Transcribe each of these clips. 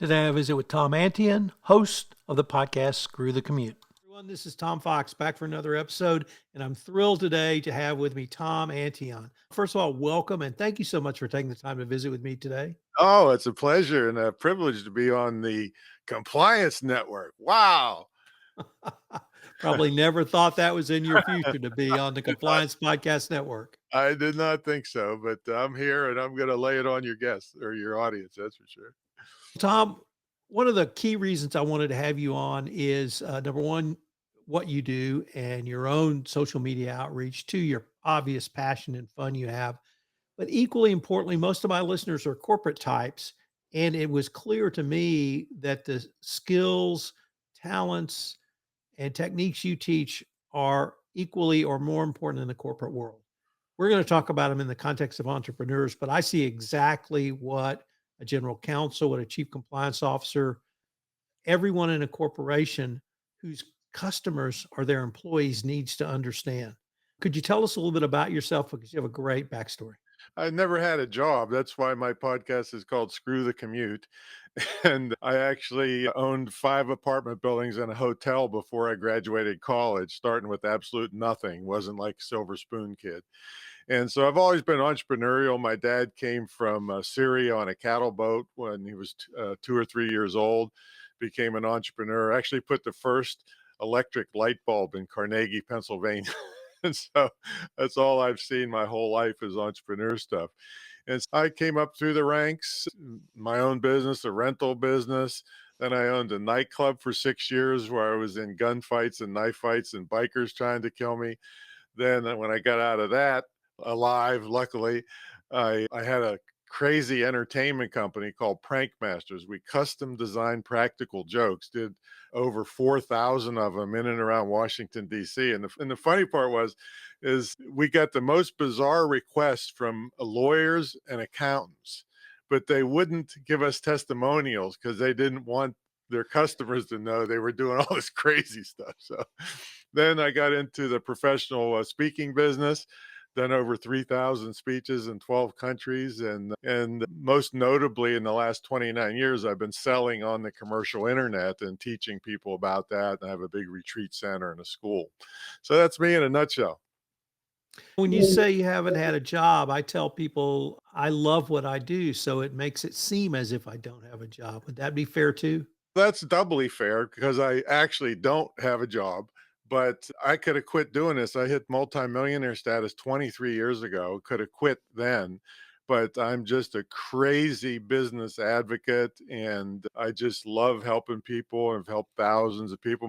Today I visit with Tom Antion, host of the podcast Screw the Commute. Everyone, this is Tom Fox back for another episode, and I'm thrilled today to have with me Tom Antion. First of all, welcome and thank you so much for taking the time to visit with me today. Oh, it's a pleasure and a privilege to be on the Compliance Network. Wow. Probably never thought that was in your future to be on the Compliance Podcast Network. I did not think so, but I'm here and I'm going to lay it on your guests or your audience. That's for sure. Tom, one of the key reasons I wanted to have you on is number one, what you do and your own social media outreach, to your obvious passion and fun you have. But equally importantly, most of my listeners are corporate types. And it was clear to me that the skills, talents, and techniques you teach are equally or more important in the corporate world. We're going to talk about them in the context of entrepreneurs, but I see exactly what a general counsel, what a chief compliance officer, everyone in a corporation whose customers are their employees needs to understand. Could you tell us a little bit about yourself? Because you have a great backstory. I never had a job. That's why my podcast is called Screw the Commute. And I actually owned 5 apartment buildings and a hotel before I graduated college, starting with absolute nothing. Wasn't like silver spoon kid. And so I've always been entrepreneurial. My dad came from Syria on a cattle boat when he was 2 or 3 years old, became an entrepreneur, actually put the first electric light bulb in Carnegie, Pennsylvania. And so that's all I've seen my whole life is entrepreneur stuff. And so I came up through the ranks, my own business, a rental business. Then I owned a nightclub for 6 years where I was in gunfights and knife fights and bikers trying to kill me. Then when I got out of that, alive, luckily, I had a crazy entertainment company called Prank Masters. We custom designed practical jokes, did over 4,000 of them in and around Washington, D.C. And the funny part is we got the most bizarre requests from lawyers and accountants, but they wouldn't give us testimonials because they didn't want their customers to know they were doing all this crazy stuff. So then I got into the professional speaking business, done over 3,000 speeches in 12 countries. And most notably in the last 29 years, I've been selling on the commercial internet and teaching people about that. And I have a big retreat center and a school. So that's me in a nutshell. When you say you haven't had a job, I tell people I love what I do, so it makes it seem as if I don't have a job. Would that be fair too? That's doubly fair because I actually don't have a job, but I could have quit doing this. I hit multimillionaire status 23 years ago, could have quit then, but I'm just a crazy business advocate and I just love helping people and have helped thousands of people.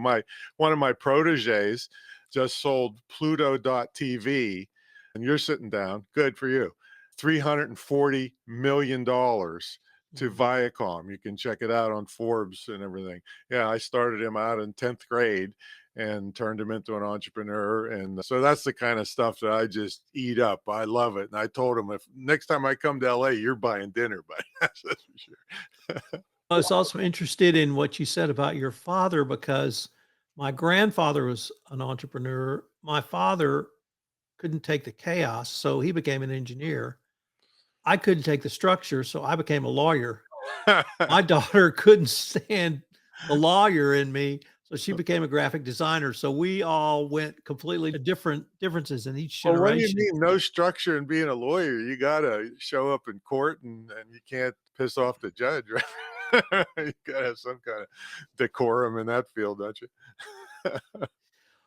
One of my proteges just sold Pluto.tv and you're sitting down, good for you. $340 million to Viacom. You can check it out on Forbes and everything. Yeah, I started him out in 10th grade and turned him into an entrepreneur. And so that's the kind of stuff that I just eat up. I love it. And I told him, if next time I come to LA, you're buying dinner, but that's for sure. I was also interested in what you said about your father because my grandfather was an entrepreneur. My father couldn't take the chaos, so he became an engineer. I couldn't take the structure, so I became a lawyer. My daughter couldn't stand the lawyer in me, so she became a graphic designer. So we all went completely different differences in each Well, what do you generation. mean no structure in being a lawyer? You got to show up in court and you can't piss off the judge, right? You got to have some kind of decorum in that field, don't you?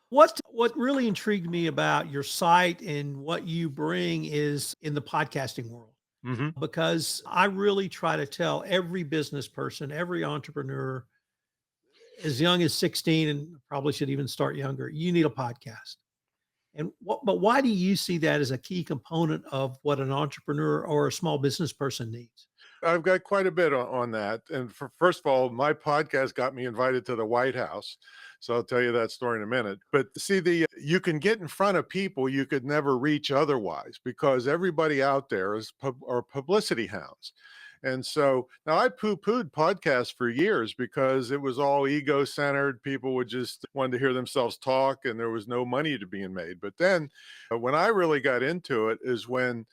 What really intrigued me about your site and what you bring is in the podcasting world. Hmm. Because I really try to tell every business person, every entrepreneur as young as 16 and probably should even start younger, you need a podcast. But why do you see that as a key component of what an entrepreneur or a small business person needs? I've got quite a bit on that. And first of all, my podcast got me invited to the White House. So I'll tell you that story in a minute. But see, you can get in front of people you could never reach otherwise because everybody out there are publicity hounds. And so now I poo-pooed podcasts for years because it was all ego-centered. People would just want to hear themselves talk and there was no money to being made. But then when I really got into it is when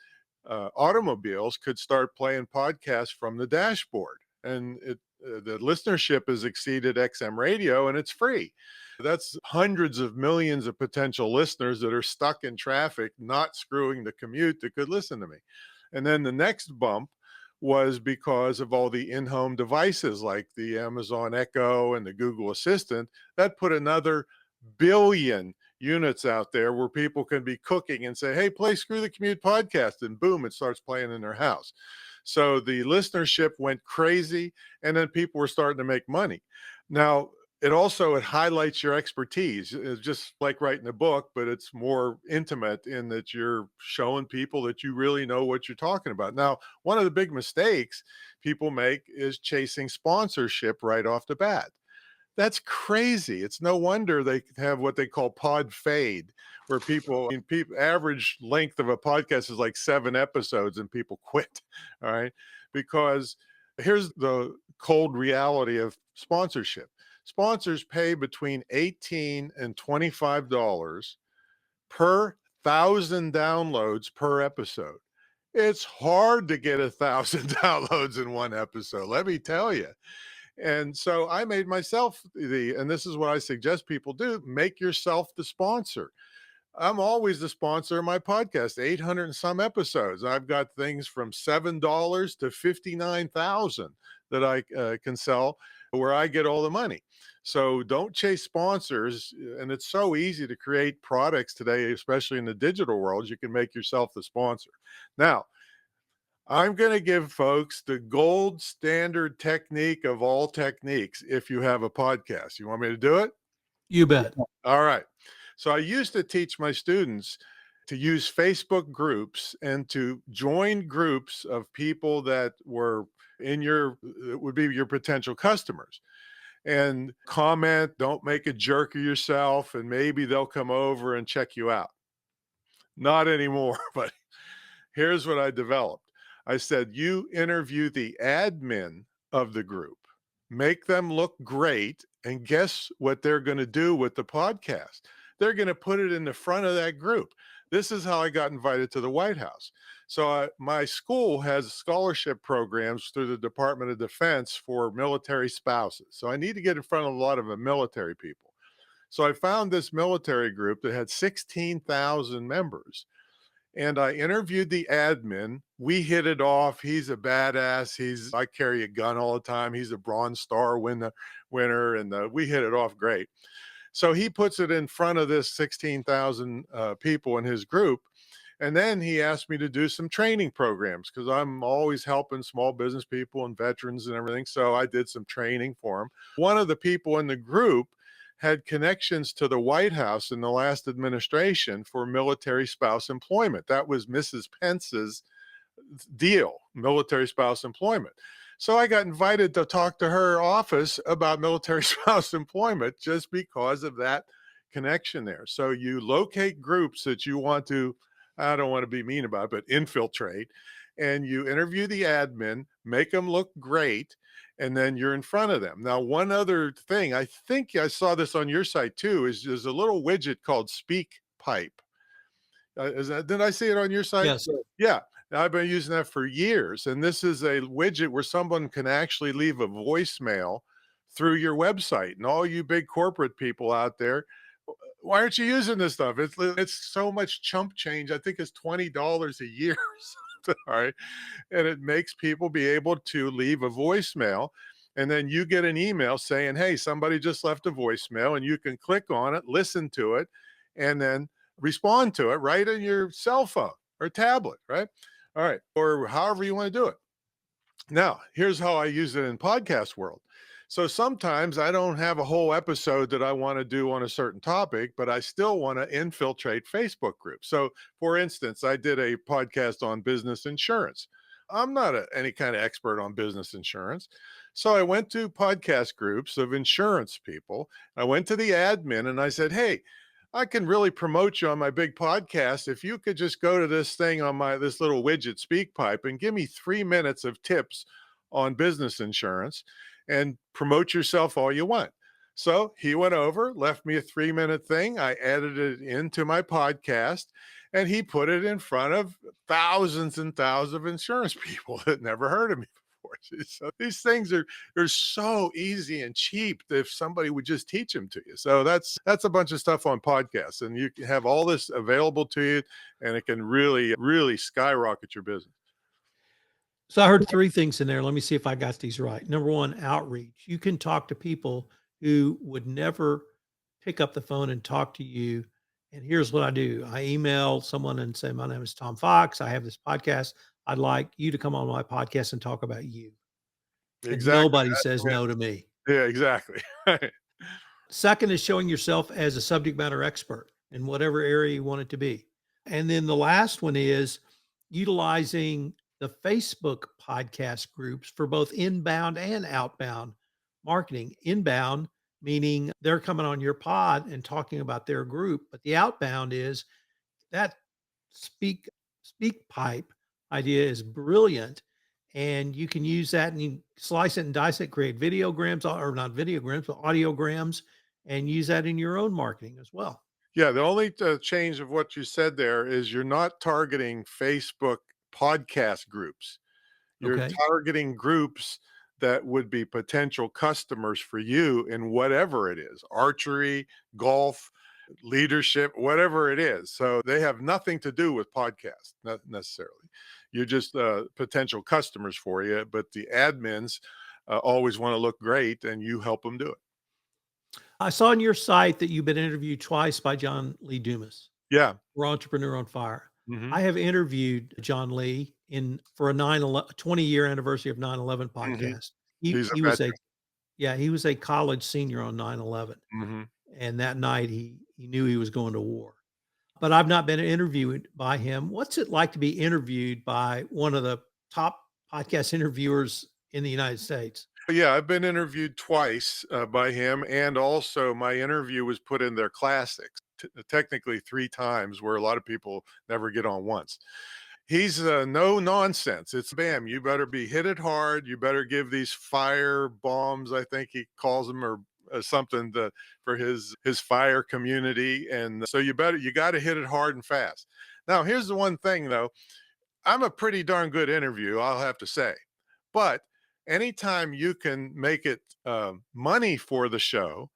automobiles could start playing podcasts from the dashboard. And the listenership has exceeded XM radio and it's free. That's hundreds of millions of potential listeners that are stuck in traffic, not screwing the commute, that could listen to me. And then the next bump was because of all the in-home devices like the Amazon Echo and the Google Assistant. That put another billion units out there where people can be cooking and say, hey, play Screw the Commute podcast. And boom, it starts playing in their house. So the listenership went crazy, and then people were starting to make money. Now, it highlights your expertise. It's just like writing a book, but it's more intimate in that you're showing people that you really know what you're talking about. Now, one of the big mistakes people make is chasing sponsorship right off the bat. That's crazy. It's no wonder they have what they call pod fade, where people average length of a podcast is like 7 episodes and people quit. All right. Because here's the cold reality of sponsorship. Sponsors pay between $18 and $25 per thousand downloads per episode. It's hard to get 1,000 downloads in one episode, let me tell you. And so I made myself and this is what I suggest people do, make yourself the sponsor. I'm always the sponsor of my podcast, 800 and some episodes. I've got things from $7 to 59,000 that I can sell where I get all the money. So don't chase sponsors. And it's so easy to create products today, especially in the digital world. You can make yourself the sponsor. Now, I'm going to give folks the gold standard technique of all techniques if you have a podcast. You want me to do it? You bet. All right. So I used to teach my students to use Facebook groups and to join groups of people that were would be your potential customers, and comment, don't make a jerk of yourself, and maybe they'll come over and check you out. Not anymore, but here's what I developed. I said, you interview the admin of the group, make them look great, and guess what they're going to do with the podcast? They're going to put it in the front of that group. This is how I got invited to the White House. So my school has scholarship programs through the Department of Defense for military spouses. So I need to get in front of a lot of the military people. So I found this military group that had 16,000 members. And I interviewed the admin. We hit it off. He's a badass. I carry a gun all the time. He's a Bronze Star winner, and we hit it off great. So he puts it in front of this 16,000 people in his group. And then he asked me to do some training programs because I'm always helping small business people and veterans and everything. So I did some training for him. One of the people in the group had connections to the White House in the last administration for military spouse employment. That was Mrs. Pence's deal, military spouse employment. So I got invited to talk to her office about military spouse employment just because of that connection there. So you locate groups that you want to, I don't want to be mean about it, but infiltrate, and you interview the admin, make them look great, and then you're in front of them. Now, one other thing, I think I saw this on your site too, is there's a little widget called Speak Pipe. Did I see it on your site? Yes. Yeah. I've been using that for years. And this is a widget where someone can actually leave a voicemail through your website. And all you big corporate people out there, why aren't you using this stuff? It's so much chump change. I think it's $20 a year. All right. And it makes people be able to leave a voicemail. And then you get an email saying, hey, somebody just left a voicemail, and you can click on it, listen to it, and then respond to it right on your cell phone or tablet, right? All right. Or however you want to do it. Now, here's how I use it in podcast world. So sometimes I don't have a whole episode that I want to do on a certain topic, but I still want to infiltrate Facebook groups. So for instance, I did a podcast on business insurance. I'm not any kind of expert on business insurance. So I went to podcast groups of insurance people. I went to the admin and I said, hey, I can really promote you on my big podcast if you could just go to this thing on this little widget SpeakPipe and give me 3 minutes of tips on business insurance and promote yourself all you want. So he went over, left me a 3-minute thing. I edited it into my podcast, and he put it in front of thousands and thousands of insurance people that never heard of me courses. So these things are so easy and cheap if somebody would just teach them to you. So that's a bunch of stuff on podcasts, and you can have all this available to you, and it can really, really skyrocket your business. So I heard 3 things in there. Let me see if I got these right. Number 1, outreach. You can talk to people who would never pick up the phone and talk to you. And here's what I do. I email someone and say, "My name is Tom Fox. I have this podcast. I'd like you to come on my podcast and talk about you." And Exactly. nobody says Yeah, no to me. yeah, exactly. Right. Second is showing yourself as a subject matter expert in whatever area you want it to be. And then the last one is utilizing the Facebook podcast groups for both inbound and outbound marketing. Inbound, meaning they're coming on your pod and talking about their group, but the outbound is that speak speak pipe idea is brilliant, and you can use that and you slice it and dice it, create videograms or not videograms, but audiograms, and use that in your own marketing as well. Yeah, the only change of what you said there is you're not targeting Facebook podcast groups. You're Okay. targeting groups that would be potential customers for you in whatever it is, archery, golf, leadership, whatever it is. So they have nothing to do with podcasts, not necessarily. You're just potential customers for you, but the admins always want to look great and you help them do it. I saw on your site that you've been interviewed twice by John Lee Dumas. Yeah. We're Entrepreneur on Fire. Hmm. I have interviewed John Lee in for a 9/11 20-year anniversary of 9/11 Hmm. podcast. He He's a he was a veteran. yeah, he was a college senior on 9/11. Hmm. And that night he knew he was going to war. But I've not been interviewed by him. What's it like to be interviewed by one of the top podcast interviewers in the United States? Yeah, I've been interviewed twice by him, and also my interview was put in their classics, technically three times, where a lot of people never get on once. He's no nonsense. It's bam. You better be hit it hard. You better give these fire bombs, I think he calls them, or something for his fire community. And so you got to hit it hard and fast. Now, here's the one thing though. I'm a pretty darn good interview, I'll have to say. But anytime you can make it money for the show,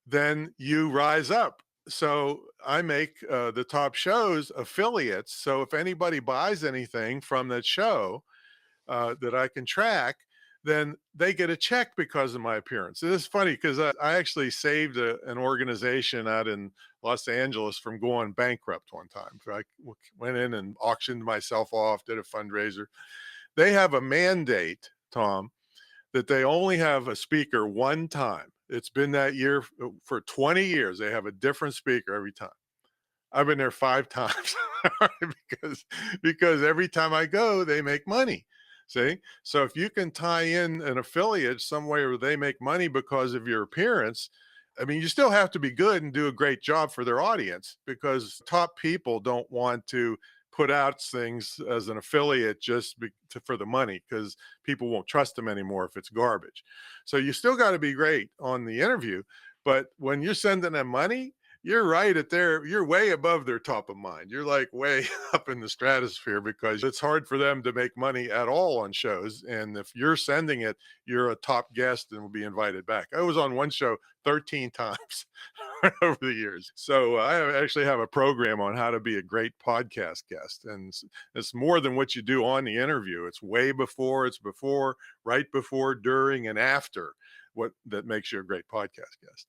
then you rise up. So I make the top shows affiliates. So if anybody buys anything from that show that I can track, then they get a check because of my appearance. It is funny because I actually saved an organization out in Los Angeles from going bankrupt one time. So I went in and auctioned myself off, did a fundraiser. They have a mandate, Tom, that they only have a speaker one time. It's been that year for 20 years. They have a different speaker every time. I've been there 5 times because every time I go, they make money. See? So if you can tie in an affiliate somewhere where they make money because of your appearance, I mean, you still have to be good and do a great job for their audience because top people don't want to put out things as an affiliate just for the money because people won't trust them anymore if it's garbage. So you still got to be great on the interview, but when you're sending them money, you're right at you're way above their top of mind. You're like way up in the stratosphere because it's hard for them to make money at all on shows. And if you're sending it, you're a top guest and will be invited back. I was on one show 13 times over the years. So actually have a program on how to be a great podcast guest. And it's more than what you do on the interview. It's way before, right before, during, and after what that makes you a great podcast guest.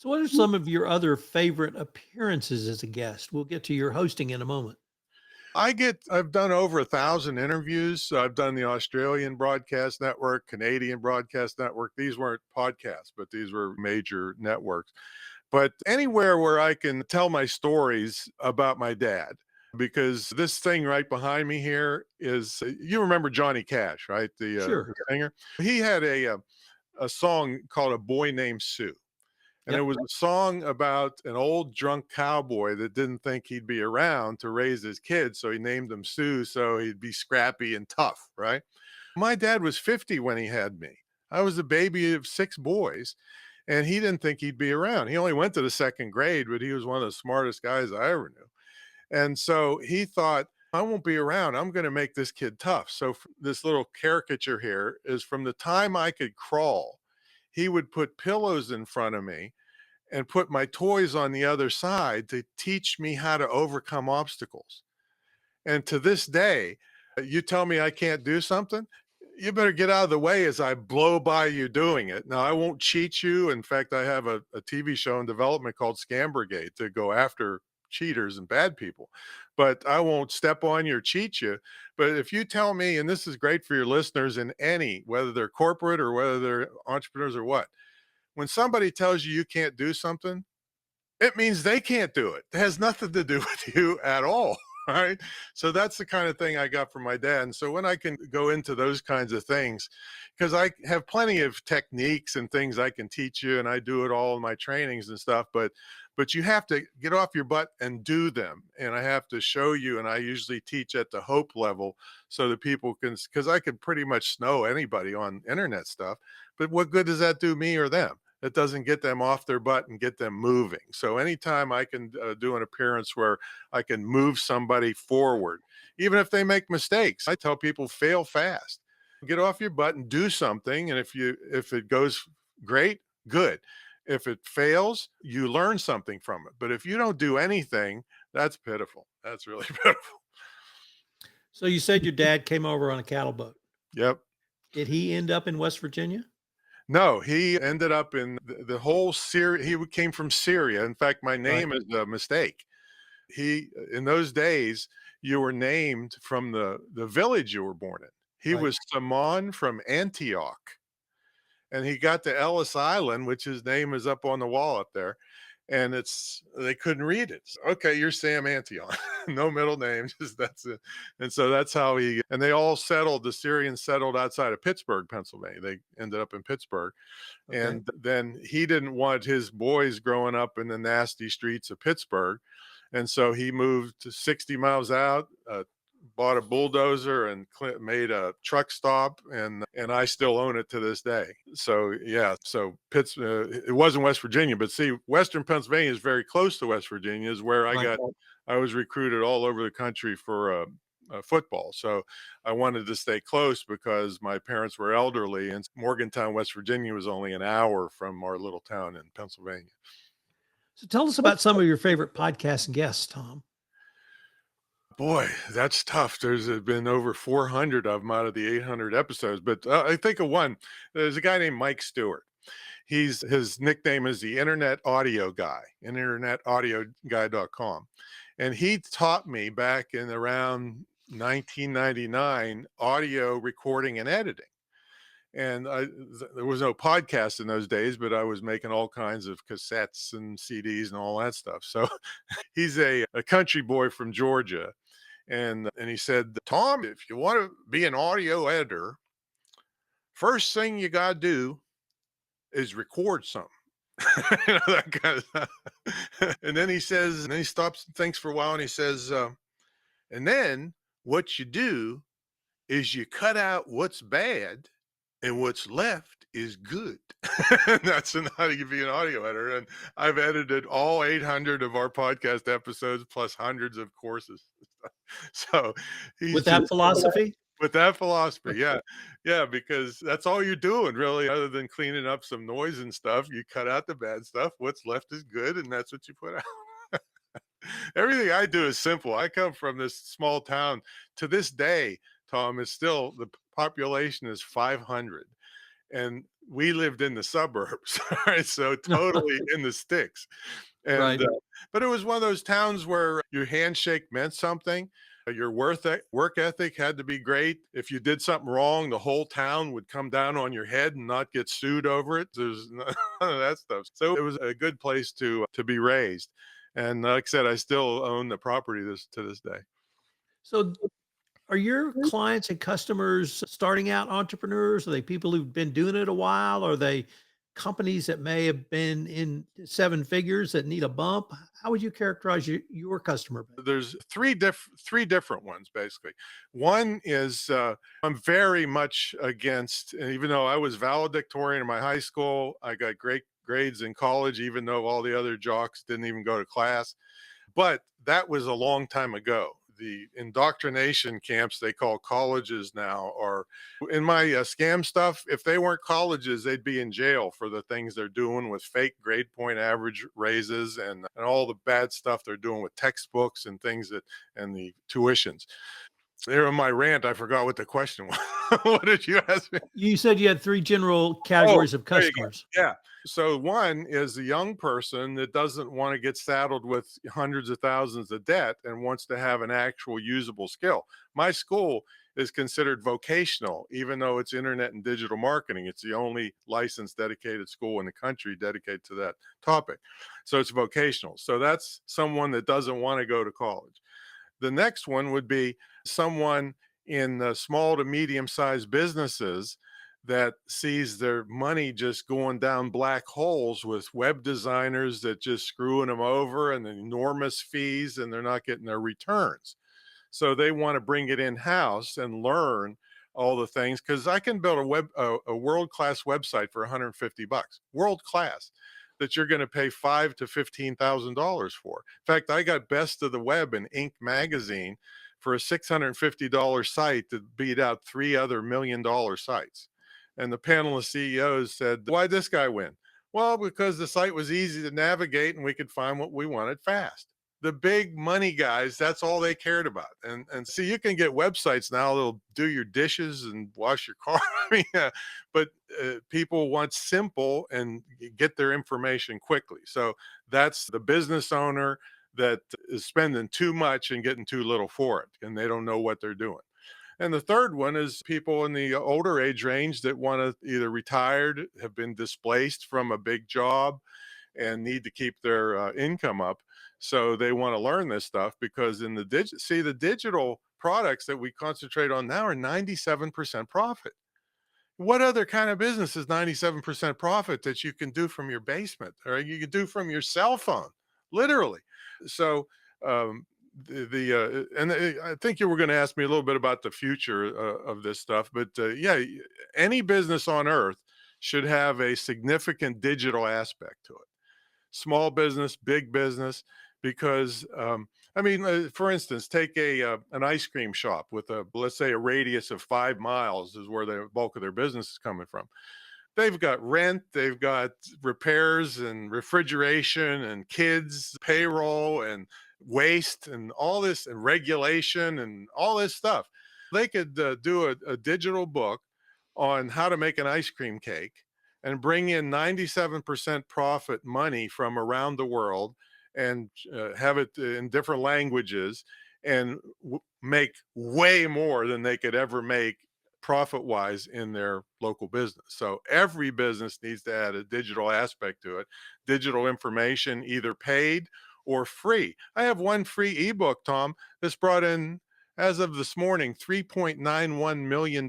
So what are some of your other favorite appearances as a guest? We'll get to your hosting in a moment. I've done over 1,000 interviews. So I've done the Australian Broadcast Network, Canadian Broadcast Network. These weren't podcasts, but these were major networks. But anywhere where I can tell my stories about my dad, because this thing right behind me here is, you remember Johnny Cash, right? The Sure. singer. He had a song called "A Boy Named Sue." And it Yep. was a song about an old drunk cowboy that didn't think he'd be around to raise his kids. So he named him Sue so he'd be scrappy and tough, right? My dad was 50 when he had me. I was a baby of 6 boys, and he didn't think he'd be around. He only went to the second grade, but he was one of the smartest guys I ever knew. And so he thought, I won't be around. I'm going to make this kid tough. So this little caricature here is from the time I could crawl, he would put pillows in front of me and put my toys on the other side to teach me how to overcome obstacles. And to this day, you tell me I can't do something, you better get out of the way as I blow by you doing it. Now, I won't cheat you. In fact, I have a TV show in development called Scam Brigade to go after cheaters and bad people. But I won't step on you or cheat you. But if you tell me, and this is great for your listeners in any, whether they're corporate or whether they're entrepreneurs or what, when somebody tells you you can't do something, it means they can't do it. It has nothing to do with you at all. Right. So that's the kind of thing I got from my dad. And so when I can go into those kinds of things, because I have plenty of techniques and things I can teach you, and I do it all in my trainings and stuff, but you have to get off your butt and do them. And I have to show you, and I usually teach at the hope level so that people can, because I could pretty much snow anybody on internet stuff, but what good does that do me or them? It doesn't get them off their butt and get them moving. So anytime I can do an appearance where I can move somebody forward, even if they make mistakes, I tell people fail fast. Get off your butt and do something. And if it goes great, good. If it fails, you learn something from it. But if you don't do anything, that's pitiful. That's really pitiful. So you said your dad came over on a cattle boat. Yep. Did he end up in West Virginia? No, he ended up in the whole Syria. He came from Syria. In fact, my Right. name is a mistake. He in those days, you were named from the village you were born in. He Right. was Simon from Antioch, and he got to Ellis Island, which his name is up on the wall up there, and it's they couldn't read it. Okay, you're Sam Antion. No middle name, just that's it. And so that's how he and they all settled, the Syrians settled outside of Pittsburgh, Pennsylvania. They ended up in Pittsburgh. Okay. And then he didn't want his boys growing up in the nasty streets of Pittsburgh. And so he moved to 60 miles out, bought a bulldozer and made a truck stop, and I still own it to this day. So yeah, so it wasn't West Virginia, but see, Western Pennsylvania is very close to West Virginia. Is where Right. I was recruited all over the country for football. So I wanted to stay close because my parents were elderly, and Morgantown, West Virginia, was only an hour from our little town in Pennsylvania. So tell us about some of your favorite podcast guests, Tom. Boy, that's tough. There's been over 400 of them out of the 800 episodes, but I think of one. There's a guy named Mike Stewart. His nickname is the Internet Audio Guy, internetaudioguy.com. And he taught me back in around 1999 audio recording and editing. And there was no podcast in those days, but I was making all kinds of cassettes and CDs and all that stuff. So he's a country boy from Georgia, and he said, Tom, if you want to be an audio editor, first thing you got to do is record something. That kind of stuff. And then he says, and then he stops and thinks for a while, and he says, and then what you do is you cut out what's bad and what's left is good. And that's how you be an audio editor. And I've edited all 800 of our podcast episodes plus hundreds of courses. So he's With that just philosophy? with that philosophy. Yeah. Yeah. Because that's all you're doing really, other than cleaning up some noise and stuff. You cut out the bad stuff. What's left is good. And that's what you put out. Everything I do is simple. I come from this small town. To this day, Tom, is still the population is 500, and we lived in the suburbs, right? So totally in the sticks. And Right. but it was one of those towns where your handshake meant something. Your work ethic had to be great. If you did something wrong, the whole town would come down on your head and not get sued over it. There's none of that stuff. So it was a good place to be raised. And like I said, I still own the property to this day. So are your clients and customers starting out entrepreneurs? Are they people who've been doing it a while? Are they companies that may have been in seven figures that need a bump? How would you characterize your customer base? There's three different ones basically. One is I'm very much against, and even though I was valedictorian in my high school, I got great grades in college, even though all the other jocks didn't even go to class. But that was a long time ago. the indoctrination camps they call colleges now are in my scam stuff. If they weren't colleges, they'd be in jail for the things they're doing with fake grade point average raises and all the bad stuff they're doing with textbooks and things that and the tuitions. There in my rant, I forgot what the question was. What did you ask me? You said you had 3 general Oh, categories of there you go. customers. Yeah. So one is the young person that doesn't want to get saddled with hundreds of thousands of debt and wants to have an actual usable skill. My school is considered vocational, even though it's internet and digital marketing. It's the only licensed dedicated school in the country dedicated to that topic. So it's vocational. So that's someone that doesn't want to go to college. The next one would be someone in small to medium sized businesses that sees their money just going down black holes with web designers that just screwing them over and enormous fees and they're not getting their returns. So they want to bring it in house and learn all the things because I can build a world class website for 150 bucks, world class, that you're going to pay five to $15,000 for. In fact, I got Best of the Web in Inc. magazine for a $650 site that beat out 3 other $1 million sites. And the panel of CEOs said, "Why'd this guy win?" Well, because the site was easy to navigate and we could find what we wanted fast. The big money guys, that's all they cared about. And see, you can get websites now that'll do your dishes and wash your car. I mean, but people want simple and get their information quickly. So that's the business owner that is spending too much and getting too little for it, and they don't know what they're doing. And the third one is people in the older age range that want to either retired, have been displaced from a big job, and need to keep their income up. So they want to learn this stuff because in the the digital products that we concentrate on now are 97% profit. What other kind of business is 97% profit that you can do from your basement or you can do from your cell phone, literally? So, I think you were going to ask me a little bit about the future of this stuff, but yeah, any business on earth should have a significant digital aspect to it, small business, big business, because I mean, for instance, take a an ice cream shop with a let's say a radius of 5 miles is where the bulk of their business is coming from. They've got rent, they've got repairs and refrigeration and kids payroll and waste and all this and regulation and all this stuff. They could do a digital book on how to make an ice cream cake and bring in 97% profit money from around the world and have it in different languages and make way more than they could ever make profit wise in their local business. So every business needs to add a digital aspect to it, digital information, either paid or free. I have one free ebook, Tom, that's brought in as of this morning $3.91 million.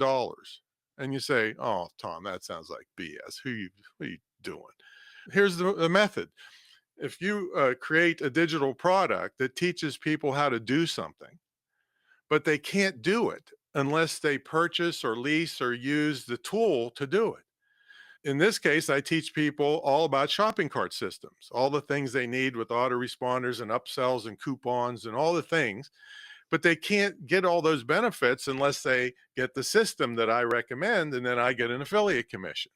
And you say, "Oh, Tom, that sounds like BS. What are you doing?" Here's the method. If you create a digital product that teaches people how to do something, but they can't do it unless they purchase or lease or use the tool to do it. In this case, I teach people all about shopping cart systems, all the things they need with autoresponders and upsells and coupons and all the things, but they can't get all those benefits unless they get the system that I recommend, and then I get an affiliate commission.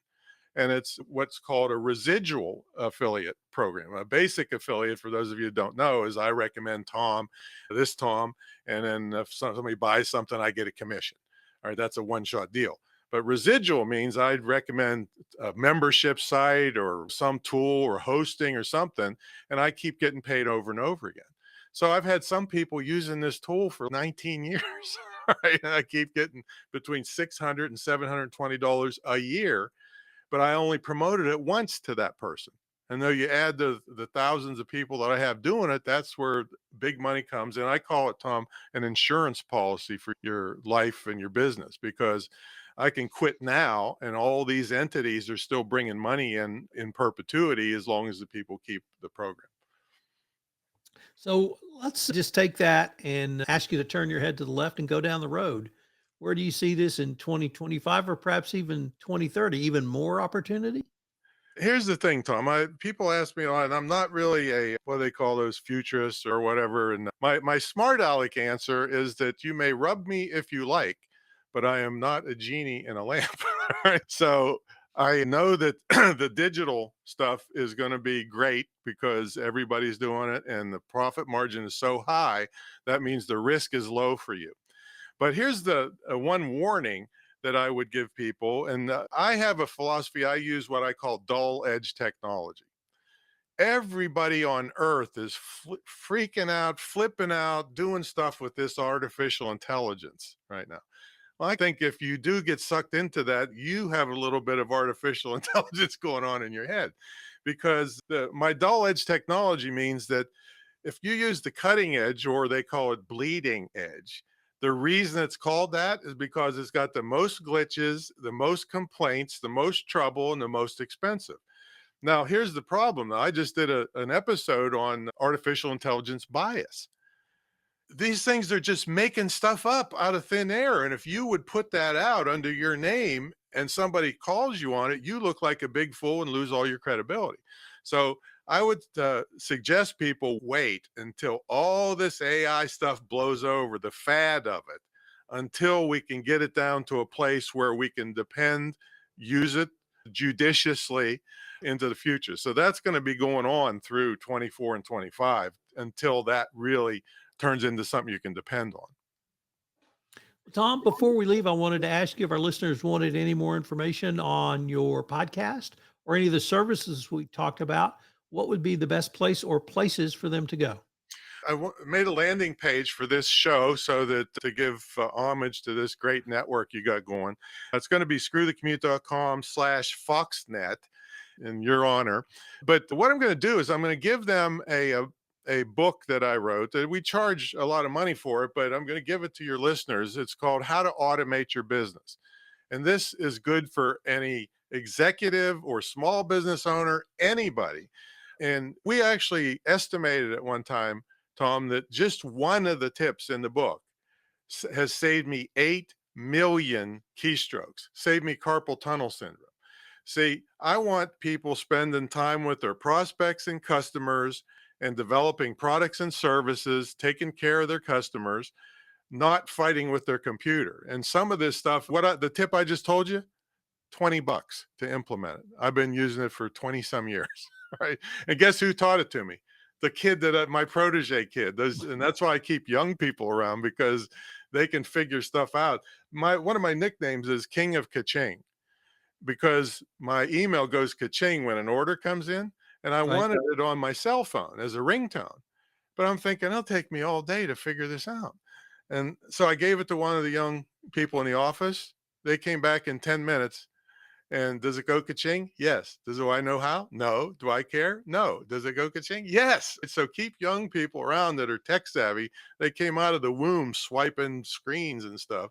And it's what's called a residual affiliate program. A basic affiliate, for those of you who don't know, is I recommend this Tom, and then if somebody buys something, I get a commission. All right, that's a one-shot deal. But residual means I'd recommend a membership site or some tool or hosting or something, and I keep getting paid over and over again. So I've had some people using this tool for 19 years. Right? And I keep getting between $600 and $720 a year, but I only promoted it once to that person. And though you add the thousands of people that I have doing it, that's where big money comes in. I call it, Tom, an insurance policy for your life and your business because I can quit now and all these entities are still bringing money in perpetuity as long as the people keep the program. So let's just take that and ask you to turn your head to the left and go down the road. Where do you see this in 2025 or perhaps even 2030? Even more opportunity? Here's the thing, Tom. People ask me a lot, and I'm not really a what they call those futurists or whatever. And my smart aleck answer is that you may rub me if you like, but I am not a genie in a lamp. Right? So I know that the digital stuff is going to be great because everybody's doing it, and the profit margin is so high. That means the risk is low for you. But here's the one warning that I would give people. And I have a philosophy. I use what I call dull edge technology. Everybody on earth is freaking out, flipping out, doing stuff with this artificial intelligence right now. Well, I think if you do get sucked into that, you have a little bit of artificial intelligence going on in your head, because my dull edge technology means that if you use the cutting edge, or they call it bleeding edge, the reason it's called that is because it's got the most glitches, the most complaints, the most trouble, and the most expensive. Now, here's the problem. I just did an episode on artificial intelligence bias. These things are just making stuff up out of thin air. And if you would put that out under your name and somebody calls you on it, you look like a big fool and lose all your credibility. So I would suggest people wait until all this AI stuff blows over, the fad of it, until we can get it down to a place where we can depend, use it judiciously into the future. So that's going to be going on through 24 and 25 until that really turns into something you can depend on. Tom, before we leave, I wanted to ask you if our listeners wanted any more information on your podcast or any of the services we talked about, what would be the best place or places for them to go? Made a landing page for this show so that to give homage to this great network you got going. It's going to be screwthecommute.com/foxnet in your honor. But what I'm going to do is I'm going to give them a book that I wrote that we charge a lot of money for it, but I'm going to give it to your listeners. It's called How to Automate Your Business. And this is good for any executive or small business owner, anybody. And we actually estimated at one time, Tom, that just one of the tips in the book has saved me 8 million keystrokes, saved me carpal tunnel syndrome. See, I want people spending time with their prospects and customers and developing products and services, taking care of their customers, not fighting with their computer. And some of this stuff, the tip I just told you, $20 to implement it. I've been using it for 20 some years, right? And guess who taught it to me? The kid that my protege kid. And that's why I keep young people around, because they can figure stuff out. One of my nicknames is King of Kaching, because my email goes kaching when an order comes in, and I Right. wanted it on my cell phone as a ringtone. But I'm thinking it'll take me all day to figure this out. And so I gave it to one of the young people in the office. They came back in 10 minutes. And does it go kaching? Yes. Do I know how? No. Do I care? No. Does it go kaching? Yes. So keep young people around that are tech savvy. They came out of the womb swiping screens and stuff,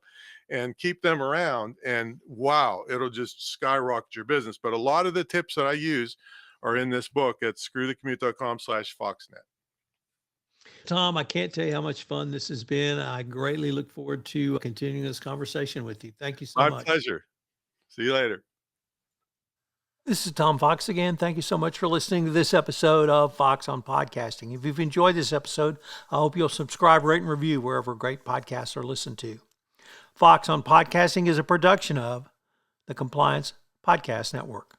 and keep them around. And wow, it'll just skyrocket your business. But a lot of the tips that I use are in this book at screwthecommute.com/foxnet. Tom, I can't tell you how much fun this has been. I greatly look forward to continuing this conversation with you. Thank you so My much. pleasure. See you later. This is Tom Fox again. Thank you so much for listening to this episode of Fox on Podcasting. If you've enjoyed this episode, I hope you'll subscribe, rate, and review wherever great podcasts are listened to. Fox on Podcasting is a production of the Compliance Podcast Network.